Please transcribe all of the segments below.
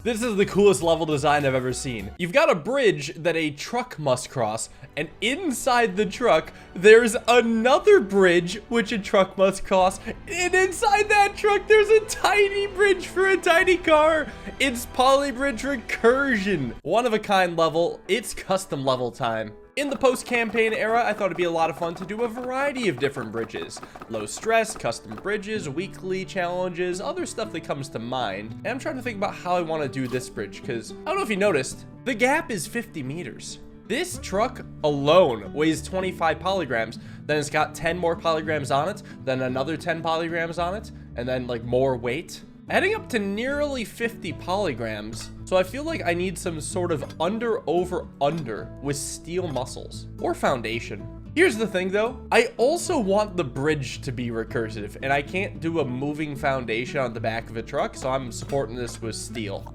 This is the coolest level design I've ever seen. You've got a bridge that a truck must cross, and inside the truck, there's another bridge which a truck must cross, and inside that truck, there's a tiny bridge for a tiny car. It's Polybridge Recursion. One of a kind level. It's custom level time. In the post-campaign era, I thought it'd be a lot of fun to do a variety of different bridges. Low stress, custom bridges, weekly challenges, other stuff that comes to mind. And I'm trying to think about how I want to do this bridge, because I don't know if you noticed, the gap is 50 meters. This truck alone weighs 25 polygrams, then it's got 10 more polygrams on it, then another 10 polygrams on it, and then like more weight. Adding up to nearly 50 polygrams, so I feel like I need some sort of under with steel muscles or foundation. Here's the thing though, I also want the bridge to be recursive, and I can't do a moving foundation on the back of a truck, so I'm supporting this with steel.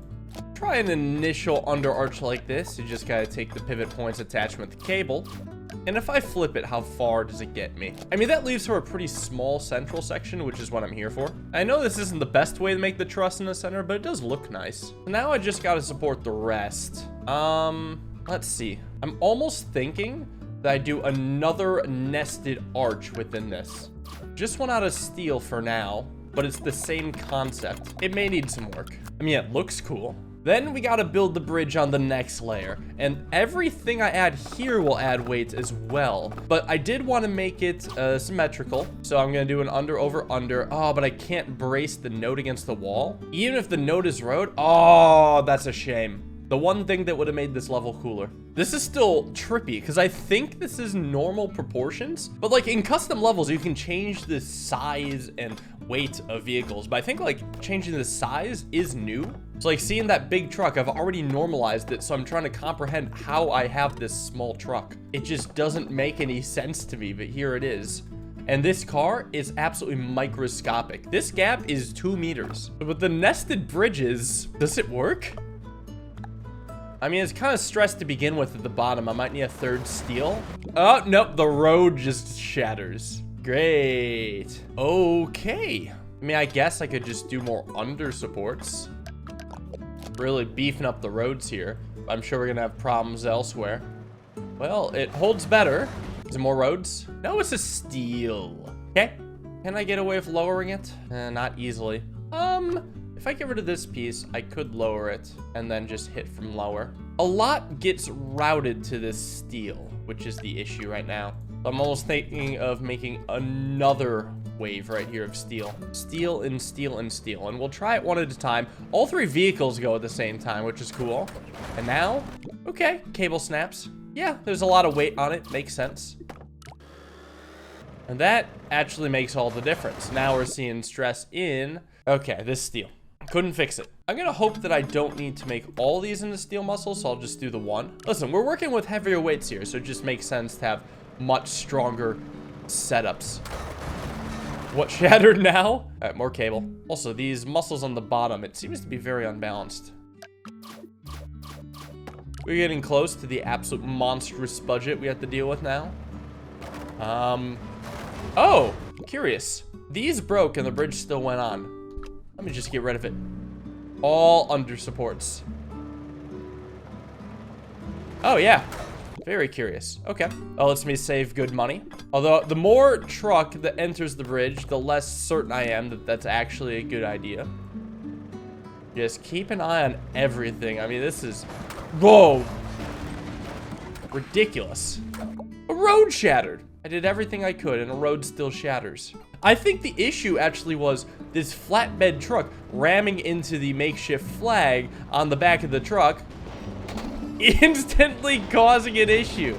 Try an initial under arch like this. You just gotta take the pivot points attachment with the cable. And if I flip it, how far does it get me? I mean, that leaves her a pretty small central section, which is what I'm here for. I know this isn't the best way to make the truss in the center, but it does look nice. So now I just gotta support the rest. Let's see. I'm almost thinking that I do another nested arch within this. Just one out of steel for now, but it's the same concept. It may need some work. I mean, it looks cool. Then we gotta build the bridge on the next layer, and everything I add here will add weight as well. But I did want to make it symmetrical, so I'm gonna do an under over under. Oh, but I can't brace the note against the wall. Even if the note is road, oh, that's a shame. The one thing that would have made this level cooler. This is still trippy, because I think this is normal proportions, but like in custom levels, you can change the size and weight of vehicles, but I think like changing the size is new. So like seeing that big truck, I've already normalized it, so I'm trying to comprehend how I have this small truck. It just doesn't make any sense to me, but here it is. And this car is absolutely microscopic. This gap is 2 meters. But with the nested bridges, does it work? I mean, it's kind of stressed to begin with at the bottom. I might need a third steel. Oh, nope, the road just shatters. Great. Okay. I mean, I guess I could just do more under supports. Really beefing up the roads here. I'm sure we're gonna have problems elsewhere. Well, it holds better. Is it more roads? No, it's a steel. Okay. Can I get away with lowering it? Not easily. If I get rid of this piece, I could lower it and then just hit from lower. A lot gets routed to this steel, which is the issue right now. I'm almost thinking of making another wave right here of steel. Steel and steel and steel. And we'll try it one at a time. All 3 vehicles go at the same time, which is cool. And now, okay, cable snaps. Yeah, there's a lot of weight on it. Makes sense. And that actually makes all the difference. Now we're seeing stress in, okay, this steel. Couldn't fix it. I'm gonna hope that I don't need to make all these into steel muscles, so I'll just do the one. Listen, we're working with heavier weights here, so it just makes sense to have much stronger setups. What shattered now? All right, more cable. Also, these muscles on the bottom, it seems to be very unbalanced. We're getting close to the absolute monstrous budget we have to deal with now. Oh, curious. These broke and the bridge still went on. Let me just get rid of it. All under supports. Oh, yeah. Very curious. Okay. That lets me save good money. Although, the more truck that enters the bridge, the less certain I am that that's actually a good idea. Just keep an eye on everything. I mean, this is... Whoa! Ridiculous. A road shattered. I did everything I could, and a road still shatters. I think the issue actually was this flatbed truck ramming into the makeshift flag on the back of the truck, instantly causing an issue.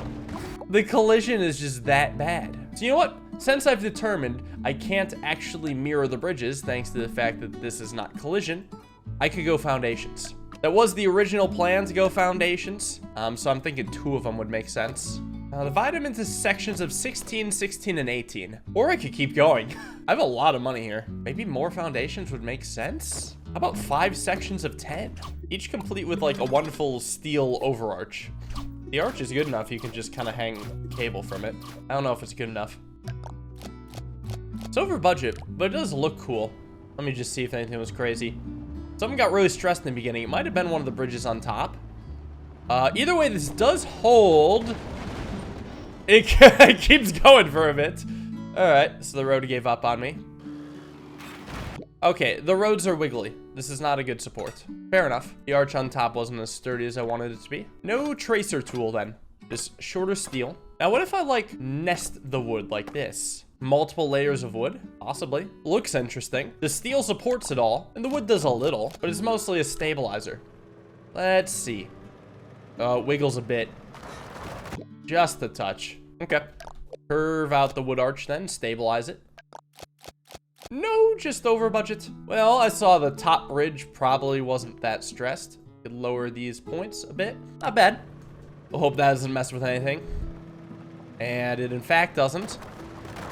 The collision is just that bad. So you know what? Since I've determined I can't actually mirror the bridges, thanks to the fact that this is not collision, I could go foundations. That was the original plan, to go foundations. So I'm thinking 2 of them would make sense. Divide them into sections of 16, 16, and 18. Or I could keep going. I have a lot of money here. Maybe more foundations would make sense? How about 5 sections of 10? Each complete with like a wonderful steel overarch. The arch is good enough, you can just kind of hang cable from it. I don't know if it's good enough. It's over budget, but it does look cool. Let me just see if anything was crazy. Someone got really stressed in the beginning. It might have been one of the bridges on top. Either way, this does hold. It keeps going for a bit. All right, so the road gave up on me. Okay, the roads are wiggly. This is not a good support. Fair enough. The arch on top wasn't as sturdy as I wanted it to be. No tracer tool then. Just shorter steel. Now, what if I, like, nest the wood like this? Multiple layers of wood? Possibly. Looks interesting. The steel supports it all, and the wood does a little, but it's mostly a stabilizer. Let's see. Wiggles a bit. Just a touch. Okay. Curve out the wood arch then, stabilize it. No, just over budget. Well, I saw the top bridge probably wasn't that stressed. Could lower these points a bit. Not bad. We'll hope that doesn't mess with anything. And it in fact doesn't.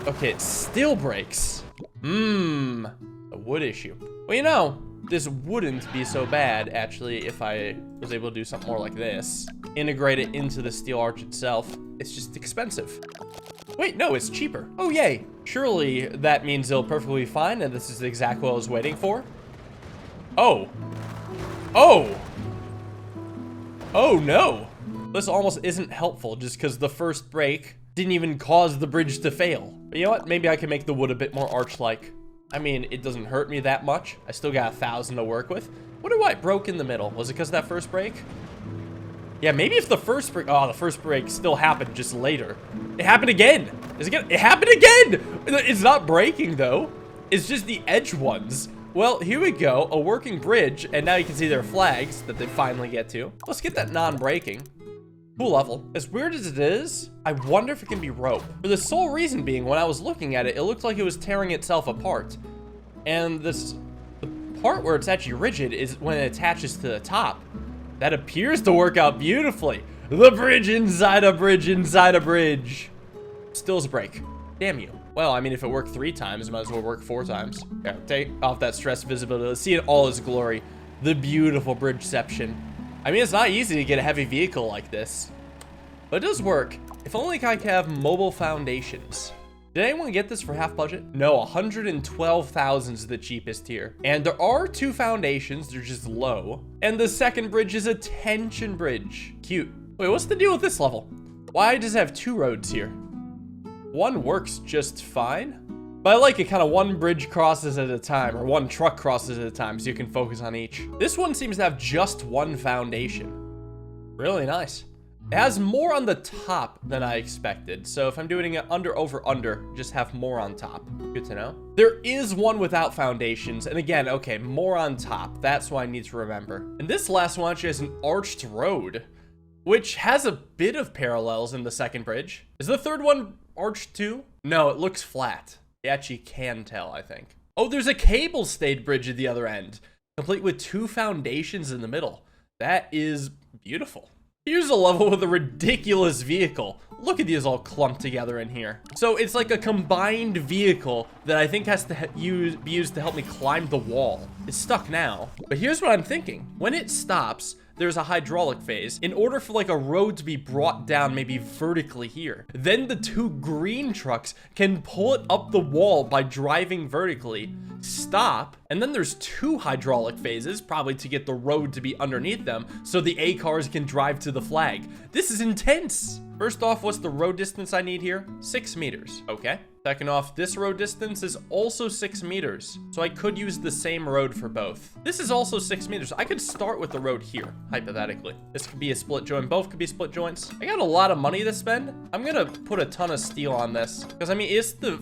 Okay, it still breaks. A wood issue. Well, you know, this wouldn't be so bad, actually, if I was able to do something more like this. Integrate it into the steel arch itself. It's just expensive. Wait, no, it's cheaper. Oh, yay. Surely that means it'll perfectly fine, and this is exactly what I was waiting for. Oh. Oh. Oh, no. This almost isn't helpful just because the first break didn't even cause the bridge to fail. But you know what? Maybe I can make the wood a bit more arch-like. I mean, it doesn't hurt me that much. I still got 1,000 to work with. Wonder why it broke in the middle. Was it because of that first break? Yeah, maybe if the first break... Oh, the first break still happened just later. It happened again. It happened again! It's not breaking, though. It's just the edge ones. Well, here we go. A working bridge, and now you can see their flags that they finally get to. Let's get that non-breaking. Cool level. As weird as it is, I wonder if it can be rope. For the sole reason being, when I was looking at it, it looked like it was tearing itself apart. And the part where it's actually rigid is when it attaches to the top. That appears to work out beautifully. The bridge inside a bridge inside a bridge. Still's a break. Damn you. Well, I mean, if it worked 3 times, it might as well work 4 times. Yeah, take off that stress visibility. Let's see it all its glory. The beautiful bridgeception. I mean, it's not easy to get a heavy vehicle like this. But it does work. If only I could have mobile foundations. Did anyone get this for half budget? No, 112,000 is the cheapest here. And there are 2 foundations, they're just low. And the second bridge is a tension bridge. Cute. Wait, what's the deal with this level? Why does it have 2 roads here? One works just fine. But I like it kind of 1 bridge crosses at a time, or 1 truck crosses at a time, so you can focus on each. This one seems to have just 1 foundation. Really nice. It has more on the top than I expected. So if I'm doing it under, over, under, just have more on top. Good to know. There is one without foundations. And again, okay, more on top. That's what I need to remember. And this last one actually has an arched road, which has a bit of parallels in the second bridge. Is the third one arched too? No, it looks flat. You actually can tell, I think. Oh, there's a cable-stayed bridge at the other end, complete with 2 foundations in the middle. That is beautiful. Here's a level with a ridiculous vehicle. Look at these all clumped together in here. So it's like a combined vehicle that I think has to be used to help me climb the wall. It's stuck now. But here's what I'm thinking. When it stops, there's a hydraulic phase in order for like a road to be brought down maybe vertically here. Then the 2 green trucks can pull it up the wall by driving vertically, stop, and then there's 2 hydraulic phases, probably to get the road to be underneath them so the A cars can drive to the flag. This is intense. First off, what's the road distance I need here? 6 meters. Okay. Second off, this road distance is also 6 meters. So I could use the same road for both. This is also 6 meters. I could start with the road here, hypothetically. This could be a split joint. Both could be split joints. I got a lot of money to spend. I'm gonna put a ton of steel on this. Because, I mean, it's the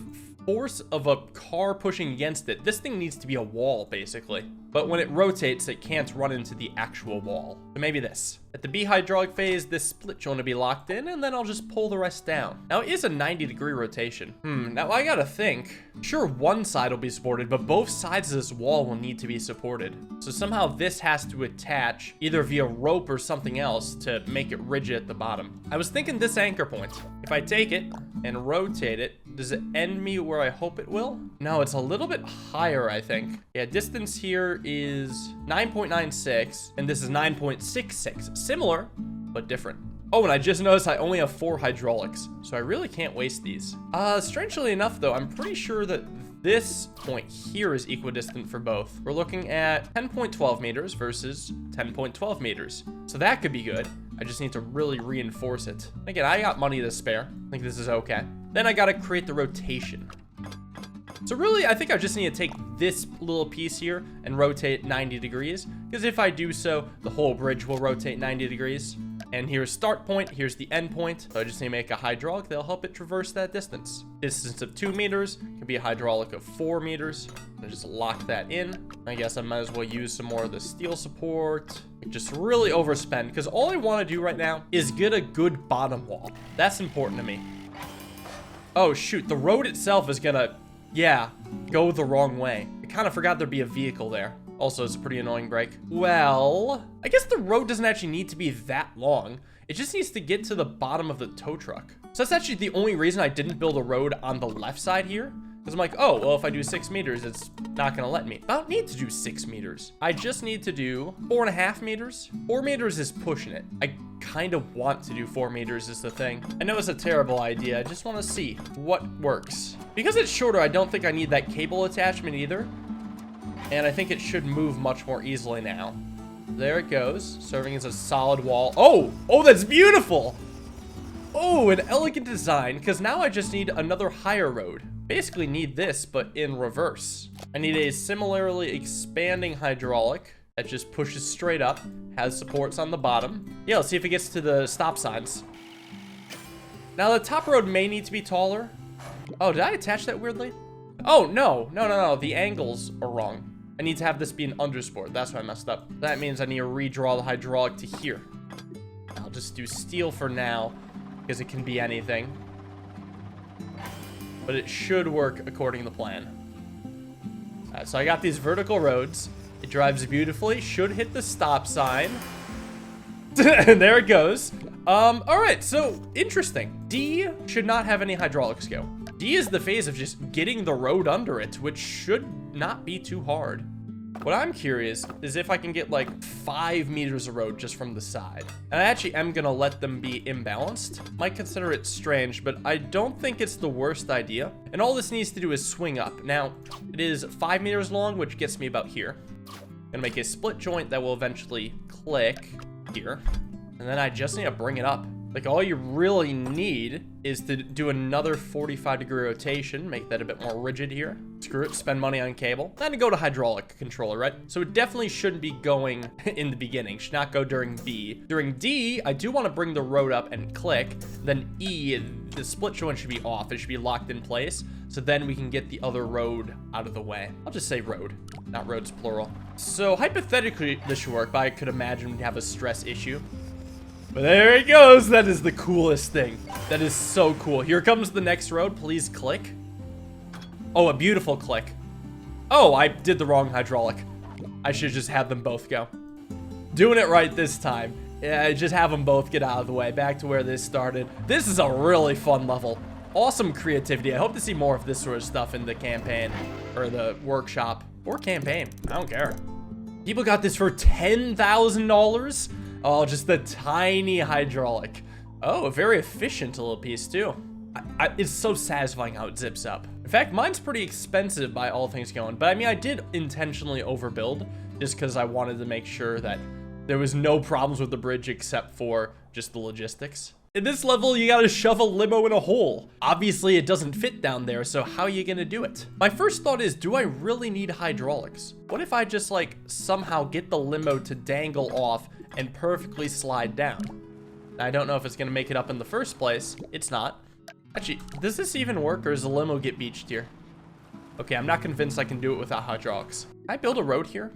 force of a car pushing against it. This thing needs to be a wall, basically. But when it rotates, it can't run into the actual wall. So maybe this. At the B hydraulic phase, this split joint will be locked in, and then I'll just pull the rest down. Now, it is a 90-degree rotation. Now I gotta think. Sure, one side will be supported, but both sides of this wall will need to be supported. So somehow this has to attach, either via rope or something else, to make it rigid at the bottom. I was thinking this anchor point. If I take it and rotate it, does it end me where I hope it will? No, it's a little bit higher, I think. Yeah, distance here is 9.96, and this is 9.66. Similar, but different. Oh, and I just noticed I only have 4 hydraulics, so I really can't waste these. Strangely enough, though, I'm pretty sure that this point here is equidistant for both. We're looking at 10.12 meters versus 10.12 meters. So that could be good. I just need to really reinforce it. Again, I got money to spare. I think this is okay. Then I gotta create the rotation. So really, I think I just need to take this little piece here and rotate 90 degrees. Because if I do so, the whole bridge will rotate 90 degrees. And here's start point, here's the end point. So I just need to make a hydraulic that'll help it traverse that distance. Distance of 2 meters can be a hydraulic of 4 meters. I just lock that in. I guess I might as well use some more of the steel support. Just really overspend, because all I want to do right now is get a good bottom wall. That's important to me. Oh shoot, the road itself is gonna, yeah, go the wrong way. I kind of forgot there'd be a vehicle there. Also, it's a pretty annoying break. Well, I guess the road doesn't actually need to be that long. It just needs to get to the bottom of the tow truck. So that's actually the only reason I didn't build a road on the left side here. Because I'm like, oh, well, if I do 6 meters, it's not going to let me. I don't need to do 6 meters. I just need to do 4.5 meters. 4 meters is pushing it. I kind of want to do 4 meters is the thing. I know it's a terrible idea. I just want to see what works. Because it's shorter, I don't think I need that cable attachment either. And I think it should move much more easily now. There it goes, serving as a solid wall. Oh, that's beautiful. Oh, an elegant design, because now I just need another higher road. Basically need this, but in reverse. I need a similarly expanding hydraulic that just pushes straight up, has supports on the bottom. Yeah, let's see if it gets to the stop signs. Now, the top road may need to be taller. Oh, did I attach that weirdly? Oh, no, the angles are wrong. I need to have this be an undersport. That's why I messed up. That means I need to redraw the hydraulic to here. I'll just do steel for now, because it can be anything. But it should work according to the plan. Alright, so I got these vertical roads. It drives beautifully. Should hit the stop sign. And there it goes. Alright, so interesting. D should not have any hydraulics go. D is the phase of just getting the road under it, which should not be too hard. What I'm curious is if I can get like 5 meters of road just from the side. And I actually am gonna let them be imbalanced. Might consider it strange, but I don't think it's the worst idea. And all this needs to do is swing up. Now, it is 5 meters long, which gets me about here. Gonna make a split joint that will eventually click here. And then I just need to bring it up. Like, all you really need is to do another 45-degree rotation, make that a bit more rigid here. Screw it, spend money on cable. Then go to hydraulic controller, right? So it definitely shouldn't be going in the beginning. Should not go during B. During D, I do want to bring the road up and click. Then E, the split joint should be off. It should be locked in place. So then we can get the other road out of the way. I'll just say road, not roads plural. So hypothetically, this should work, but I could imagine we'd have a stress issue. But there he goes. That is the coolest thing. That is so cool. Here comes the next road. Please click. Oh, a beautiful click. Oh, I did the wrong hydraulic. I should just have them both go. Doing it right this time. Yeah, just have them both get out of the way. Back to where this started. This is a really fun level. Awesome creativity. I hope to see more of this sort of stuff in the campaign. Or the workshop. Or campaign. I don't care. People got this for $10,000. Oh, just the tiny hydraulic. Oh, a very efficient little piece, too. It's so satisfying how it zips up. In fact, mine's pretty expensive by all things going. But I mean, I did intentionally overbuild just because I wanted to make sure that there was no problems with the bridge except for just the logistics. In this level, you gotta shove a limo in a hole. Obviously, it doesn't fit down there, so how are you gonna do it? My first thought is, do I really need hydraulics? What if I just, like, somehow get the limo to dangle off and perfectly slide down? I don't know if it's gonna make it up in the first place. It's not. Actually, does this even work, or does the limo get beached here? Okay, I'm not convinced I can do it without hydraulics. Can I build a road here?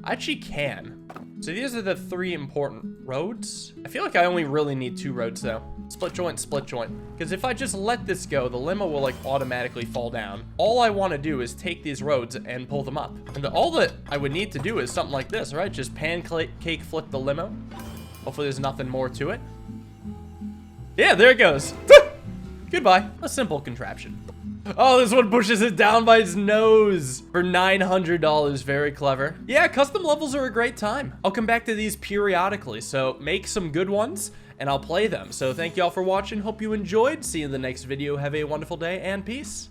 I actually can. So these are the 3 important roads. I feel like I only really need 2 roads though. Split joint, split joint. Because if I just let this go, the limo will like automatically fall down. All I want to do is take these roads and pull them up. And all that I would need to do is something like this, right? Just pancake flip the limo. Hopefully there's nothing more to it. Yeah, there it goes. Goodbye. A simple contraption. Oh, this one pushes it down by its nose for $900. Very clever. Yeah, custom levels are a great time. I'll come back to these periodically, so make some good ones and I'll play them. So thank y'all for watching. Hope you enjoyed. See you in the next video. Have a wonderful day and peace.